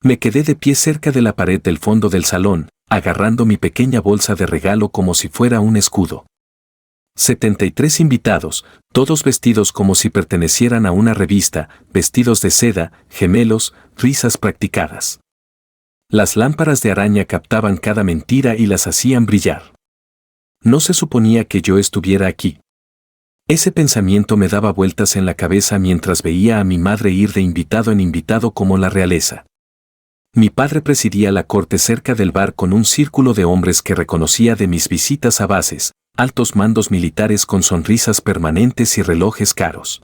Me quedé de pie cerca de la pared del fondo del salón, agarrando mi pequeña bolsa de regalo como si fuera un escudo. 73 invitados, todos vestidos como si pertenecieran a una revista, vestidos de seda, gemelos, risas practicadas. Las lámparas de araña captaban cada mentira y las hacían brillar. No se suponía que yo estuviera aquí. Ese pensamiento me daba vueltas en la cabeza mientras veía a mi madre ir de invitado en invitado como la realeza. Mi padre presidía la corte cerca del bar con un círculo de hombres que reconocía de mis visitas a bases, altos mandos militares con sonrisas permanentes y relojes caros.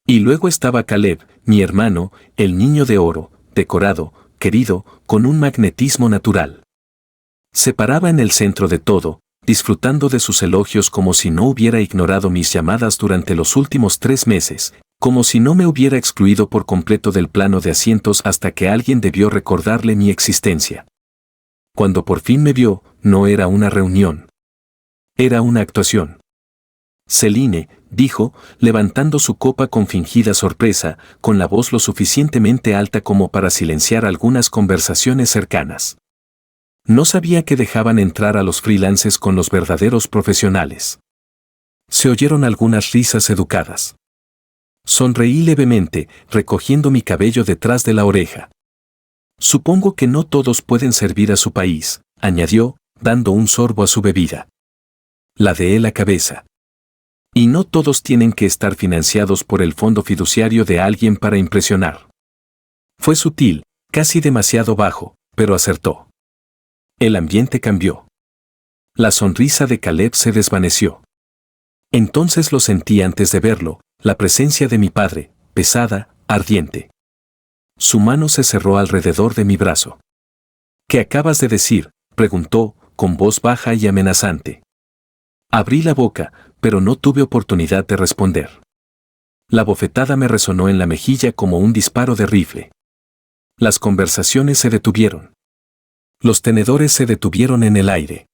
Y luego estaba Caleb, mi hermano, el niño de oro, decorado, querido, con un magnetismo natural. Se paraba en el centro de todo, disfrutando de sus elogios como si no hubiera ignorado mis llamadas durante los últimos 3 meses, como si no me hubiera excluido por completo del plano de asientos hasta que alguien debió recordarle mi existencia. Cuando por fin me vio, no era una reunión. Era una actuación. Celine, dijo, levantando su copa con fingida sorpresa, con la voz lo suficientemente alta como para silenciar algunas conversaciones cercanas. No sabía que dejaban entrar a los freelances con los verdaderos profesionales. Se oyeron algunas risas educadas. Sonreí levemente, recogiendo mi cabello detrás de la oreja. Supongo que no todos pueden servir a su país, añadió, dando un sorbo a su bebida. Ladeé la cabeza. Y no todos tienen que estar financiados por el fondo fiduciario de alguien para impresionar. Fue sutil, casi demasiado bajo, pero acertó. El ambiente cambió. La sonrisa de Caleb se desvaneció. Entonces lo sentí antes de verlo, la presencia de mi padre, pesada, ardiente. Su mano se cerró alrededor de mi brazo. ¿Qué acabas de decir?, preguntó, con voz baja y amenazante. Abrí la boca, pero no tuve oportunidad de responder. La bofetada me resonó en la mejilla como un disparo de rifle. Las conversaciones se detuvieron. Los tenedores se detuvieron en el aire.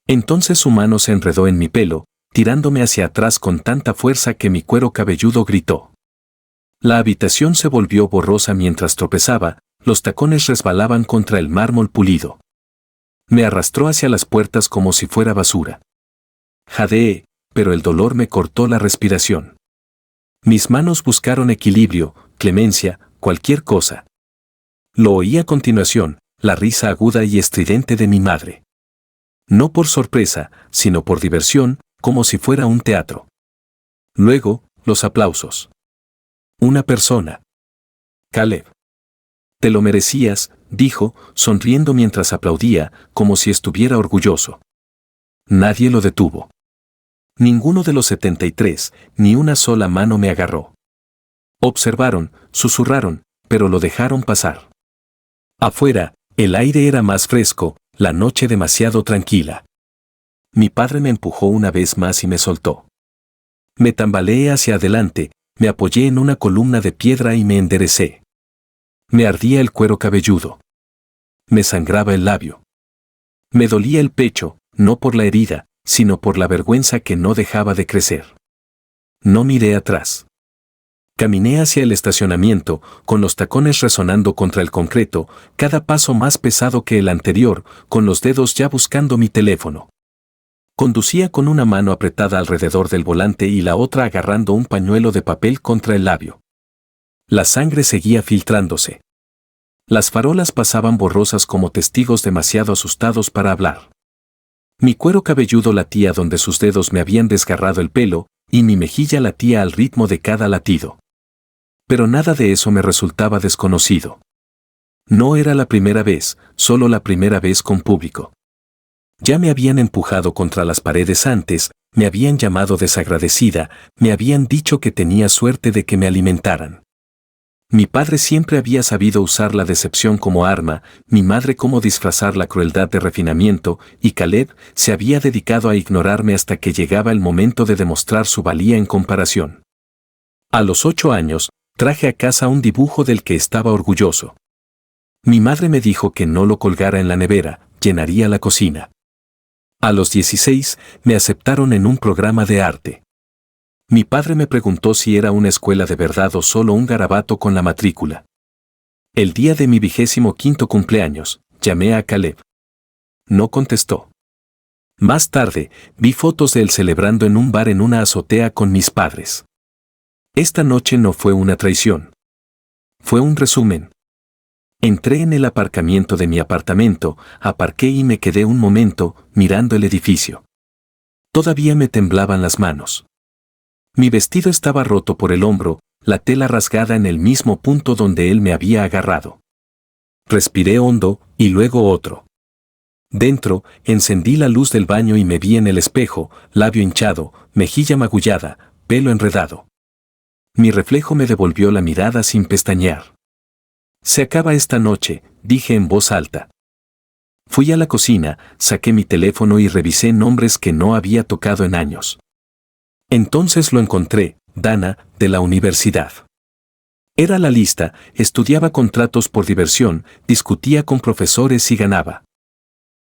Entonces su mano se enredó en mi pelo, tirándome hacia atrás con tanta fuerza que mi cuero cabelludo gritó. La habitación se volvió borrosa mientras tropezaba, los tacones resbalaban contra el mármol pulido. Me arrastró hacia las puertas como si fuera basura. Jadeé, pero el dolor me cortó la respiración. Mis manos buscaron equilibrio, clemencia, cualquier cosa. Lo oí a continuación, la risa aguda y estridente de mi madre. No por sorpresa, sino por diversión, como si fuera un teatro. Luego, los aplausos. Una persona. Caleb. Te lo merecías, dijo, sonriendo mientras aplaudía, como si estuviera orgulloso. Nadie lo detuvo. Ninguno de los 73, ni una sola mano me agarró. Observaron, susurraron, pero lo dejaron pasar. Afuera, el aire era más fresco, la noche demasiado tranquila. Mi padre me empujó una vez más y me soltó. Me tambaleé hacia adelante, me apoyé en una columna de piedra y me enderecé. Me ardía el cuero cabelludo. Me sangraba el labio. Me dolía el pecho, no por la herida, sino por la vergüenza que no dejaba de crecer. No miré atrás. Caminé hacia el estacionamiento, con los tacones resonando contra el concreto, cada paso más pesado que el anterior, con los dedos ya buscando mi teléfono. Conducía con una mano apretada alrededor del volante y la otra agarrando un pañuelo de papel contra el labio. La sangre seguía filtrándose. Las farolas pasaban borrosas como testigos demasiado asustados para hablar. Mi cuero cabelludo latía donde sus dedos me habían desgarrado el pelo, y mi mejilla latía al ritmo de cada latido. Pero nada de eso me resultaba desconocido. No era la primera vez, solo la primera vez con público. Ya me habían empujado contra las paredes antes, me habían llamado desagradecida, me habían dicho que tenía suerte de que me alimentaran. Mi padre siempre había sabido usar la decepción como arma, mi madre cómo disfrazar la crueldad de refinamiento, y Caleb se había dedicado a ignorarme hasta que llegaba el momento de demostrar su valía en comparación. A los 8 años, traje a casa un dibujo del que estaba orgulloso. Mi madre me dijo que no lo colgara en la nevera, llenaría la cocina. A los 16, me aceptaron en un programa de arte. Mi padre me preguntó si era una escuela de verdad o solo un garabato con la matrícula. El día de mi 25º cumpleaños, llamé a Caleb. No contestó. Más tarde, vi fotos de él celebrando en un bar en una azotea con mis padres. Esta noche no fue una traición. Fue un resumen. Entré en el aparcamiento de mi apartamento, aparqué y me quedé un momento mirando el edificio. Todavía me temblaban las manos. Mi vestido estaba roto por el hombro, la tela rasgada en el mismo punto donde él me había agarrado. Respiré hondo, y luego otro. Dentro, encendí la luz del baño y me vi en el espejo, labio hinchado, mejilla magullada, pelo enredado. Mi reflejo me devolvió la mirada sin pestañear. Se acaba esta noche, dije en voz alta. Fui a la cocina, saqué mi teléfono y revisé nombres que no había tocado en años. Entonces lo encontré, Dana, de la universidad. Era la lista, estudiaba contratos por diversión, discutía con profesores y ganaba.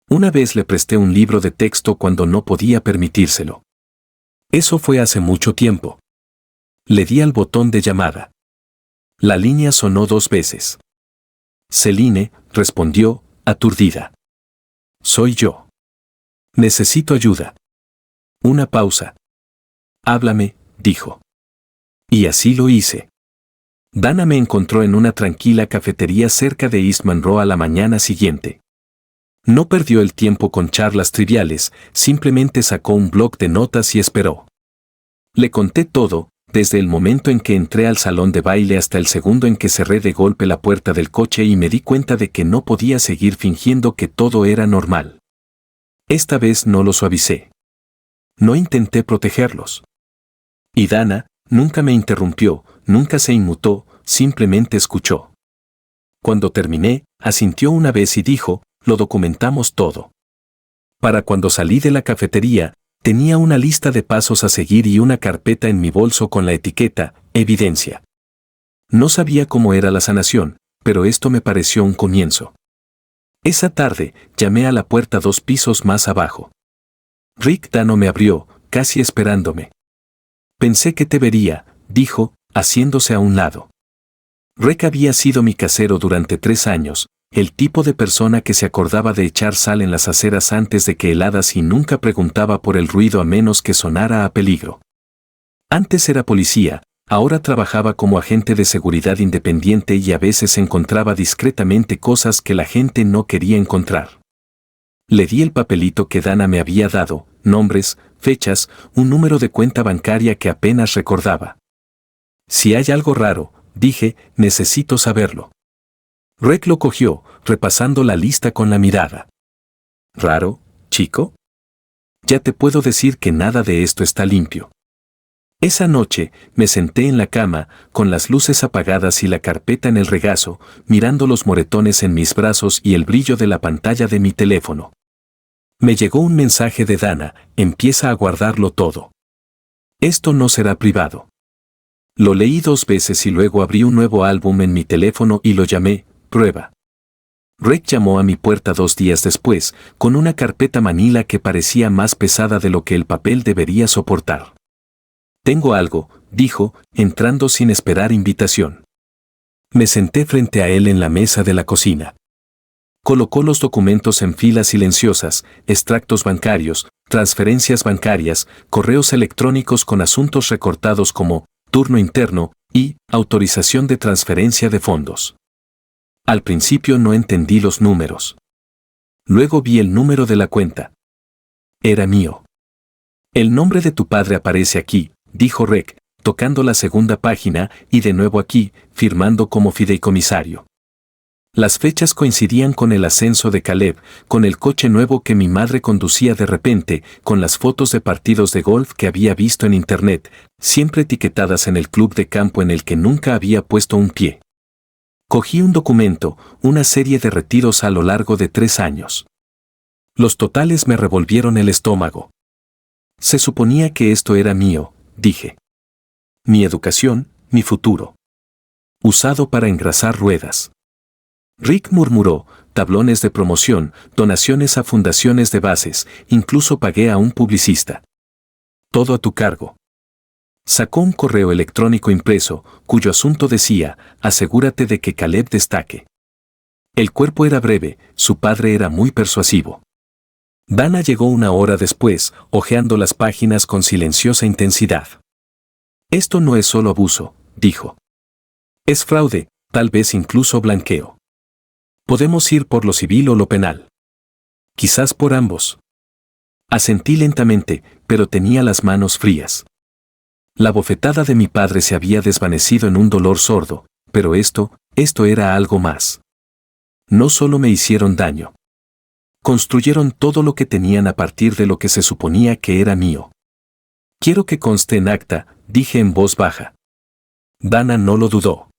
Una vez le presté un libro de texto cuando no podía permitírselo. Eso fue hace mucho tiempo. Le di al botón de llamada. La línea sonó 2 veces. Celine, respondió, aturdida. Soy yo. Necesito ayuda. Una pausa. Háblame, dijo. Y así lo hice. Dana me encontró en una tranquila cafetería cerca de East Monroe a la mañana siguiente. No perdió el tiempo con charlas triviales, simplemente sacó un bloc de notas y esperó. Le conté todo, desde el momento en que entré al salón de baile hasta el segundo en que cerré de golpe la puerta del coche y me di cuenta de que no podía seguir fingiendo que todo era normal. Esta vez no lo suavicé. No intenté protegerlos. Y Dana nunca me interrumpió, nunca se inmutó, simplemente escuchó. Cuando terminé, asintió una vez y dijo, lo documentamos todo. Para cuando salí de la cafetería, tenía una lista de pasos a seguir y una carpeta en mi bolso con la etiqueta, evidencia. No sabía cómo era la sanación, pero esto me pareció un comienzo. Esa tarde, llamé a la puerta 2 pisos más abajo. Rick Dano me abrió, casi esperándome. Pensé que te vería, dijo, haciéndose a un lado. Rick había sido mi casero durante 3 años, el tipo de persona que se acordaba de echar sal en las aceras antes de que heladas y nunca preguntaba por el ruido a menos que sonara a peligro. Antes era policía, ahora trabajaba como agente de seguridad independiente y a veces encontraba discretamente cosas que la gente no quería encontrar. Le di el papelito que Dana me había dado, nombres, fechas, un número de cuenta bancaria que apenas recordaba. Si hay algo raro, dije, necesito saberlo. Rick lo cogió, repasando la lista con la mirada. ¿Raro, chico? Ya te puedo decir que nada de esto está limpio. Esa noche, me senté en la cama, con las luces apagadas y la carpeta en el regazo, mirando los moretones en mis brazos y el brillo de la pantalla de mi teléfono. Me llegó un mensaje de Dana, empieza a guardarlo todo. Esto no será privado. Lo leí 2 veces y luego abrí un nuevo álbum en mi teléfono y lo llamé, Prueba. Rick llamó a mi puerta 2 días después, con una carpeta manila que parecía más pesada de lo que el papel debería soportar. Tengo algo, dijo, entrando sin esperar invitación. Me senté frente a él en la mesa de la cocina. Colocó los documentos en filas silenciosas, extractos bancarios, transferencias bancarias, correos electrónicos con asuntos recortados como turno interno y autorización de transferencia de fondos. Al principio no entendí los números. Luego vi el número de la cuenta. Era mío. El nombre de tu padre aparece aquí, dijo Rick, tocando la segunda página y de nuevo aquí, firmando como fideicomisario. Las fechas coincidían con el ascenso de Caleb, con el coche nuevo que mi madre conducía de repente, con las fotos de partidos de golf que había visto en internet, siempre etiquetadas en el club de campo en el que nunca había puesto un pie. Cogí un documento, una serie de retiros a lo largo de 3 años. Los totales me revolvieron el estómago. Se suponía que esto era mío, dije. Mi educación, mi futuro. Usado para engrasar ruedas. Rick murmuró, tablones de promoción, donaciones a fundaciones de bases, incluso pagué a un publicista. Todo a tu cargo. Sacó un correo electrónico impreso, cuyo asunto decía: asegúrate de que Caleb destaque. El cuerpo era breve, su padre era muy persuasivo. Dana llegó una hora después, hojeando las páginas con silenciosa intensidad. Esto no es solo abuso, dijo. Es fraude, tal vez incluso blanqueo. Podemos ir por lo civil o lo penal. Quizás por ambos. Asentí lentamente, pero tenía las manos frías. La bofetada de mi padre se había desvanecido en un dolor sordo, pero esto era algo más. No solo me hicieron daño. Construyeron todo lo que tenían a partir de lo que se suponía que era mío. Quiero que conste en acta, dije en voz baja. Dana no lo dudó.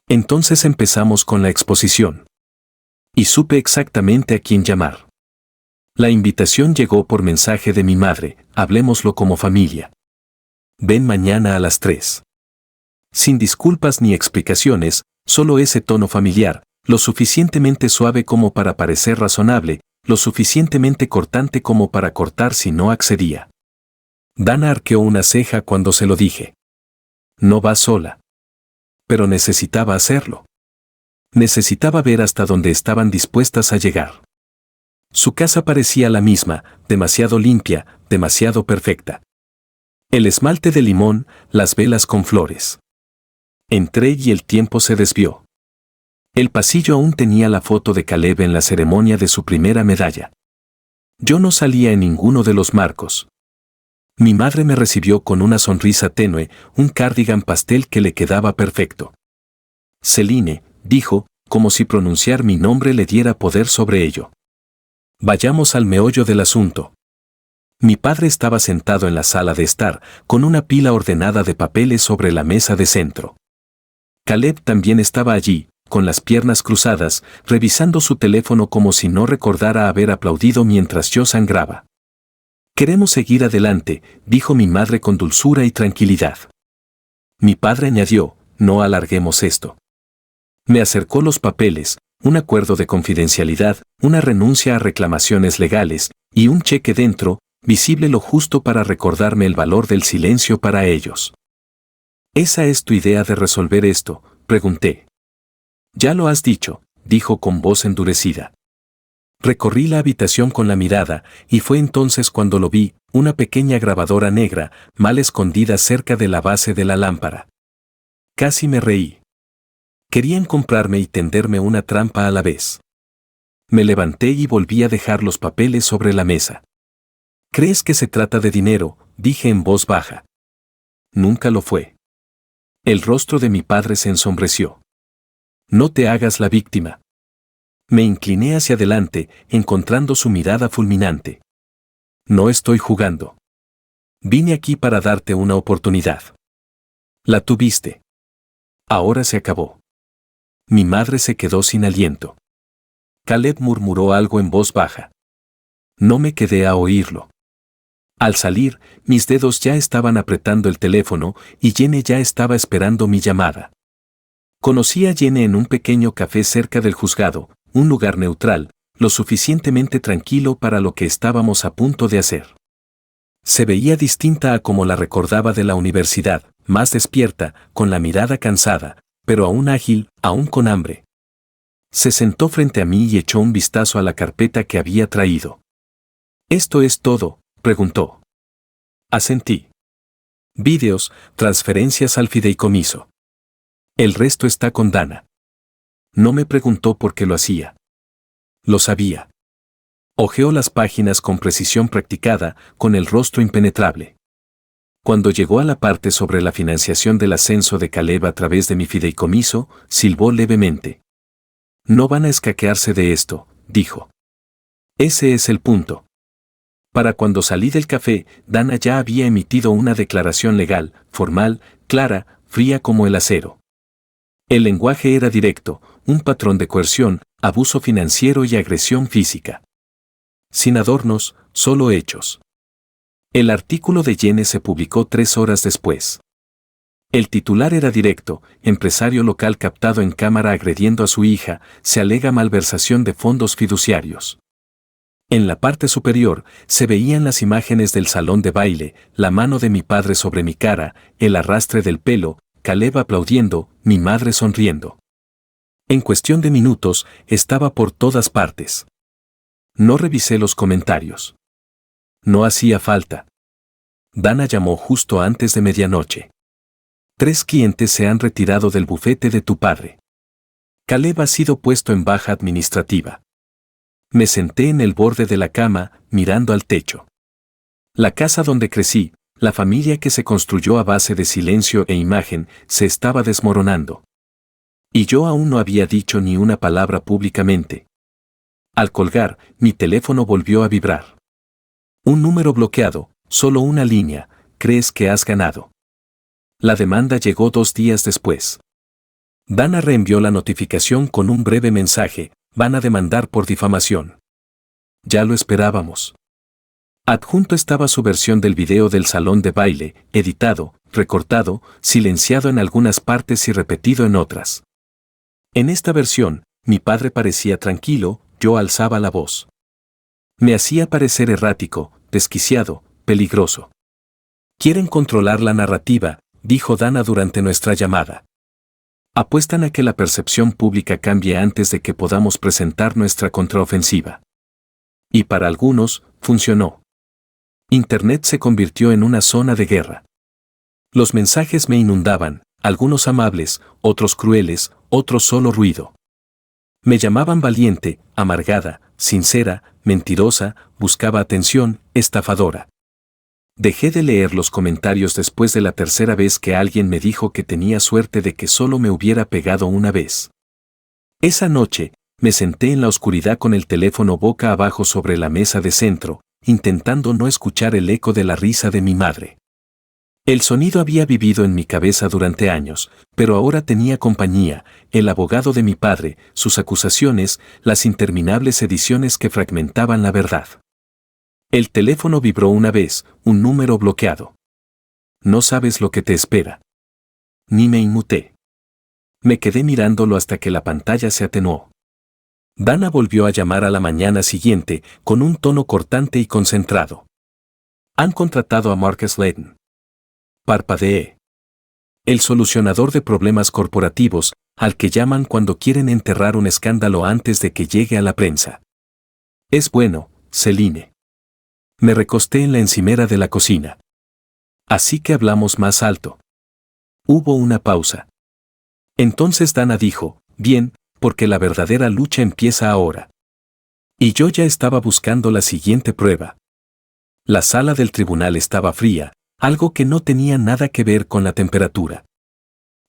Entonces empezamos con la exposición. Y supe exactamente a quién llamar. La invitación llegó por mensaje de mi madre: hablémoslo como familia. Ven mañana a las 3. Sin disculpas ni explicaciones, solo ese tono familiar, lo suficientemente suave como para parecer razonable, lo suficientemente cortante como para cortar si no accedía. Dana arqueó una ceja cuando se lo dije. No va sola. Pero necesitaba hacerlo. Necesitaba ver hasta dónde estaban dispuestas a llegar. Su casa parecía la misma, demasiado limpia, demasiado perfecta. El esmalte de limón, las velas con flores. Entré y el tiempo se desvió. El pasillo aún tenía la foto de Caleb en la ceremonia de su primera medalla. Yo no salía en ninguno de los marcos. Mi madre me recibió con una sonrisa tenue, un cardigan pastel que le quedaba perfecto. Celine, dijo, como si pronunciar mi nombre le diera poder sobre ello. Vayamos al meollo del asunto. Mi padre estaba sentado en la sala de estar, con una pila ordenada de papeles sobre la mesa de centro. Caleb también estaba allí, con las piernas cruzadas, revisando su teléfono como si no recordara haber aplaudido mientras yo sangraba. Queremos seguir adelante, dijo mi madre con dulzura y tranquilidad. Mi padre añadió: no alarguemos esto. Me acercó los papeles, un acuerdo de confidencialidad, una renuncia a reclamaciones legales, y un cheque dentro, visible lo justo para recordarme el valor del silencio para ellos. ¿Esa es tu idea de resolver esto?, pregunté. Ya lo has dicho, dijo con voz endurecida. Recorrí la habitación con la mirada, y fue entonces cuando lo vi, una pequeña grabadora negra, mal escondida cerca de la base de la lámpara. Casi me reí. Querían comprarme y tenderme una trampa a la vez. Me levanté y volví a dejar los papeles sobre la mesa. ¿Crees que se trata de dinero?, dije en voz baja. Nunca lo fue. El rostro de mi padre se ensombreció. No te hagas la víctima. Me incliné hacia adelante, encontrando su mirada fulminante. No estoy jugando. Vine aquí para darte una oportunidad. La tuviste. Ahora se acabó. Mi madre se quedó sin aliento. Caleb murmuró algo en voz baja. No me quedé a oírlo. Al salir, mis dedos ya estaban apretando el teléfono y Jenny ya estaba esperando mi llamada. Conocí a Jenny en un pequeño café cerca del juzgado, un lugar neutral, lo suficientemente tranquilo para lo que estábamos a punto de hacer. Se veía distinta a como la recordaba de la universidad, más despierta, con la mirada cansada, pero aún ágil, aún con hambre. Se sentó frente a mí y echó un vistazo a la carpeta que había traído. ¿Esto es todo?, preguntó. Asentí. Vídeos, transferencias al fideicomiso. El resto está con Dana. No me preguntó por qué lo hacía. Lo sabía. Hojeó las páginas con precisión practicada, con el rostro impenetrable. Cuando llegó a la parte sobre la financiación del ascenso de Caleb a través de mi fideicomiso, silbó levemente. No van a escaquearse de esto, dijo. Ese es el punto. Para cuando salí del café, Dana ya había emitido una declaración legal, formal, clara, fría como el acero. El lenguaje era directo, un patrón de coerción, abuso financiero y agresión física. Sin adornos, solo hechos. El artículo de Jenny se publicó 3 horas después. El titular era directo: empresario local captado en cámara agrediendo a su hija, se alega malversación de fondos fiduciarios. En la parte superior se veían las imágenes del salón de baile, la mano de mi padre sobre mi cara, el arrastre del pelo, Caleb aplaudiendo, mi madre sonriendo. En cuestión de minutos, estaba por todas partes. No revisé los comentarios. No hacía falta. Dana llamó justo antes de medianoche. 3 clientes se han retirado del bufete de tu padre. Caleb ha sido puesto en baja administrativa. Me senté en el borde de la cama, mirando al techo. La casa donde crecí, la familia que se construyó a base de silencio e imagen, se estaba desmoronando. Y yo aún no había dicho ni una palabra públicamente. Al colgar, mi teléfono volvió a vibrar. Un número bloqueado, solo una línea, ¿crees que has ganado? La demanda llegó 2 días después. Dana reenvió la notificación con un breve mensaje, van a demandar por difamación. Ya lo esperábamos. Adjunto estaba su versión del video del salón de baile, editado, recortado, silenciado en algunas partes y repetido en otras. En esta versión, mi padre parecía tranquilo, yo alzaba la voz. Me hacía parecer errático, desquiciado, peligroso. Quieren controlar la narrativa, dijo Dana durante nuestra llamada. Apuestan a que la percepción pública cambie antes de que podamos presentar nuestra contraofensiva. Y para algunos, funcionó. Internet se convirtió en una zona de guerra. Los mensajes me inundaban, algunos amables, otros crueles, otros solo ruido. Me llamaban valiente, amargada, sincera, mentirosa, buscaba atención, estafadora. Dejé de leer los comentarios después de la tercera vez que alguien me dijo que tenía suerte de que solo me hubiera pegado una vez. Esa noche, me senté en la oscuridad con el teléfono boca abajo sobre la mesa de centro, intentando no escuchar el eco de la risa de mi madre. El sonido había vivido en mi cabeza durante años, pero ahora tenía compañía, el abogado de mi padre, sus acusaciones, las interminables ediciones que fragmentaban la verdad. El teléfono vibró una vez, un número bloqueado. No sabes lo que te espera. Ni me inmuté. Me quedé mirándolo hasta que la pantalla se atenuó. Dana volvió a llamar a la mañana siguiente, con un tono cortante y concentrado. Han contratado a Marcus Layton. Parpadeé. El solucionador de problemas corporativos, al que llaman cuando quieren enterrar un escándalo antes de que llegue a la prensa. Es bueno, Celine. Me recosté en la encimera de la cocina. Así que hablamos más alto. Hubo una pausa. Entonces Dana dijo, bien, porque la verdadera lucha empieza ahora. Y yo ya estaba buscando la siguiente prueba. La sala del tribunal estaba fría, algo que no tenía nada que ver con la temperatura.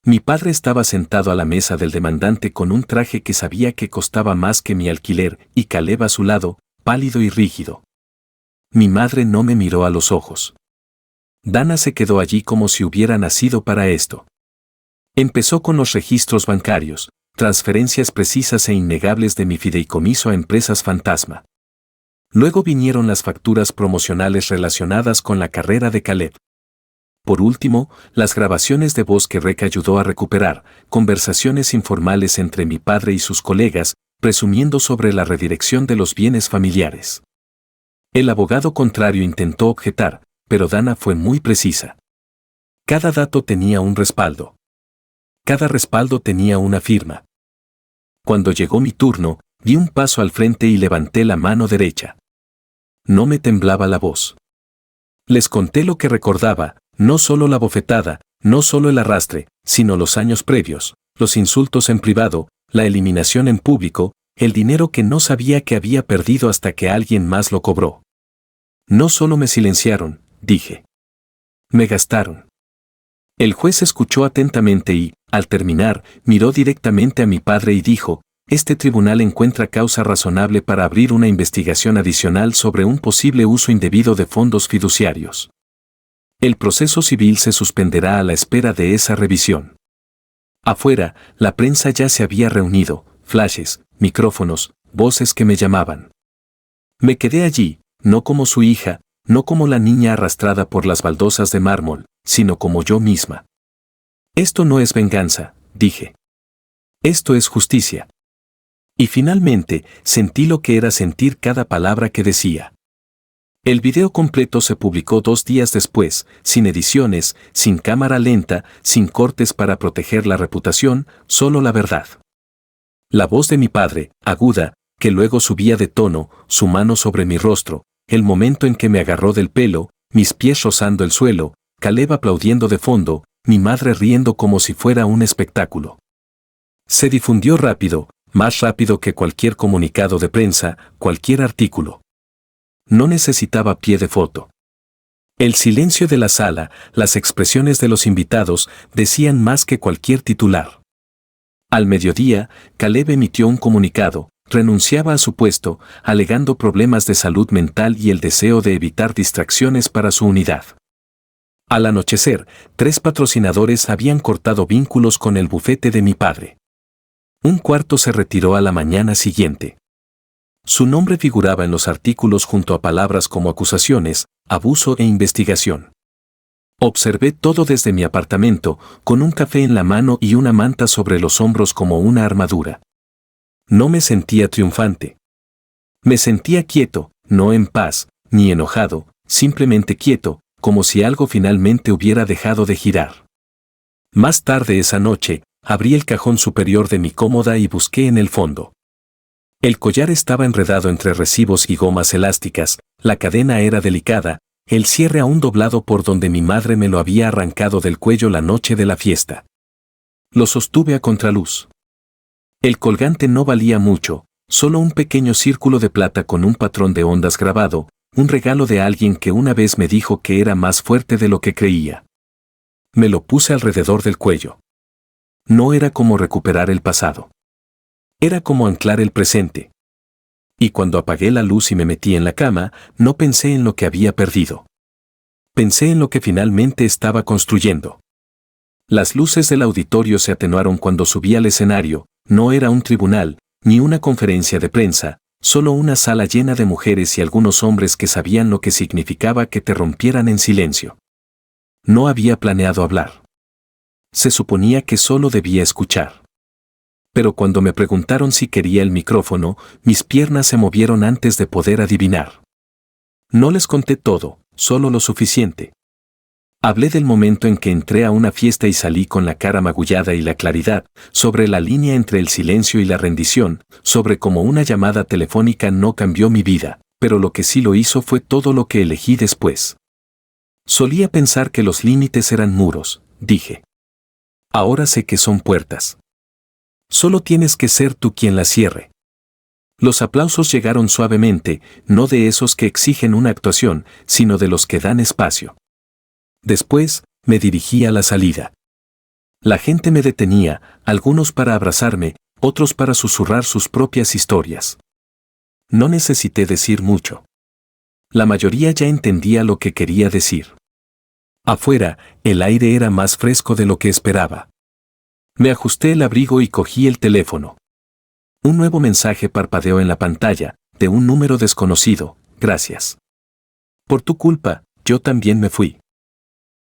Mi padre estaba sentado a la mesa del demandante con un traje que sabía que costaba más que mi alquiler, y Caleb a su lado, pálido y rígido. Mi madre no me miró a los ojos. Dana se quedó allí como si hubiera nacido para esto. Empezó con los registros bancarios, transferencias precisas e innegables de mi fideicomiso a empresas fantasma. Luego vinieron las facturas promocionales relacionadas con la carrera de Caleb. Por último, las grabaciones de voz que Rec ayudó a recuperar, conversaciones informales entre mi padre y sus colegas, presumiendo sobre la redirección de los bienes familiares. El abogado contrario intentó objetar, pero Dana fue muy precisa. Cada dato tenía un respaldo. Cada respaldo tenía una firma. Cuando llegó mi turno, di un paso al frente y levanté la mano derecha. No me temblaba la voz. Les conté lo que recordaba, no solo la bofetada, no solo el arrastre, sino los años previos, los insultos en privado, la eliminación en público, el dinero que no sabía que había perdido hasta que alguien más lo cobró. No solo me silenciaron, dije. Me gastaron. El juez escuchó atentamente y, al terminar, miró directamente a mi padre y dijo, este tribunal encuentra causa razonable para abrir una investigación adicional sobre un posible uso indebido de fondos fiduciarios. El proceso civil se suspenderá a la espera de esa revisión. Afuera, la prensa ya se había reunido, flashes, micrófonos, voces que me llamaban. Me quedé allí, no como su hija, no como la niña arrastrada por las baldosas de mármol, sino como yo misma. Esto no es venganza, dije. Esto es justicia. Y finalmente, sentí lo que era sentir cada palabra que decía. El video completo se publicó 2 días después, sin ediciones, sin cámara lenta, sin cortes para proteger la reputación, solo la verdad. La voz de mi padre, aguda, que luego subía de tono, su mano sobre mi rostro, el momento en que me agarró del pelo, mis pies rozando el suelo, Caleb aplaudiendo de fondo, mi madre riendo como si fuera un espectáculo. Se difundió rápido, más rápido que cualquier comunicado de prensa, cualquier artículo. No necesitaba pie de foto. El silencio de la sala, las expresiones de los invitados, decían más que cualquier titular. Al mediodía, Caleb emitió un comunicado, renunciaba a su puesto, alegando problemas de salud mental y el deseo de evitar distracciones para su unidad. Al anochecer, 3 patrocinadores habían cortado vínculos con el bufete de mi padre. Un cuarto se retiró a la mañana siguiente. Su nombre figuraba en los artículos junto a palabras como acusaciones, abuso e investigación. Observé todo desde mi apartamento, con un café en la mano y una manta sobre los hombros como una armadura. No me sentía triunfante. Me sentía quieto, no en paz, ni enojado, simplemente quieto, como si algo finalmente hubiera dejado de girar. Más tarde esa noche, abrí el cajón superior de mi cómoda y busqué en el fondo. El collar estaba enredado entre recibos y gomas elásticas, la cadena era delicada, el cierre aún doblado por donde mi madre me lo había arrancado del cuello la noche de la fiesta. Lo sostuve a contraluz. El colgante no valía mucho, solo un pequeño círculo de plata con un patrón de ondas grabado, un regalo de alguien que una vez me dijo que era más fuerte de lo que creía. Me lo puse alrededor del cuello. No era como recuperar el pasado. Era como anclar el presente. Y cuando apagué la luz y me metí en la cama, no pensé en lo que había perdido. Pensé en lo que finalmente estaba construyendo. Las luces del auditorio se atenuaron cuando subí al escenario, no era un tribunal, ni una conferencia de prensa, solo una sala llena de mujeres y algunos hombres que sabían lo que significaba que te rompieran en silencio. No había planeado hablar. Se suponía que solo debía escuchar. Pero cuando me preguntaron si quería el micrófono, mis piernas se movieron antes de poder adivinar. No les conté todo, solo lo suficiente. Hablé del momento en que entré a una fiesta y salí con la cara magullada y la claridad, sobre la línea entre el silencio y la rendición, sobre cómo una llamada telefónica no cambió mi vida, pero lo que sí lo hizo fue todo lo que elegí después. Solía pensar que los límites eran muros, dije. Ahora sé que son puertas. Solo tienes que ser tú quien la cierre. Los aplausos llegaron suavemente, no de esos que exigen una actuación, sino de los que dan espacio. Después, me dirigí a la salida. La gente me detenía, algunos para abrazarme, otros para susurrar sus propias historias. No necesité decir mucho. La mayoría ya entendía lo que quería decir. Afuera, el aire era más fresco de lo que esperaba. Me ajusté el abrigo y cogí el teléfono. Un nuevo mensaje parpadeó en la pantalla, de un número desconocido, gracias. Por tu culpa, yo también me fui.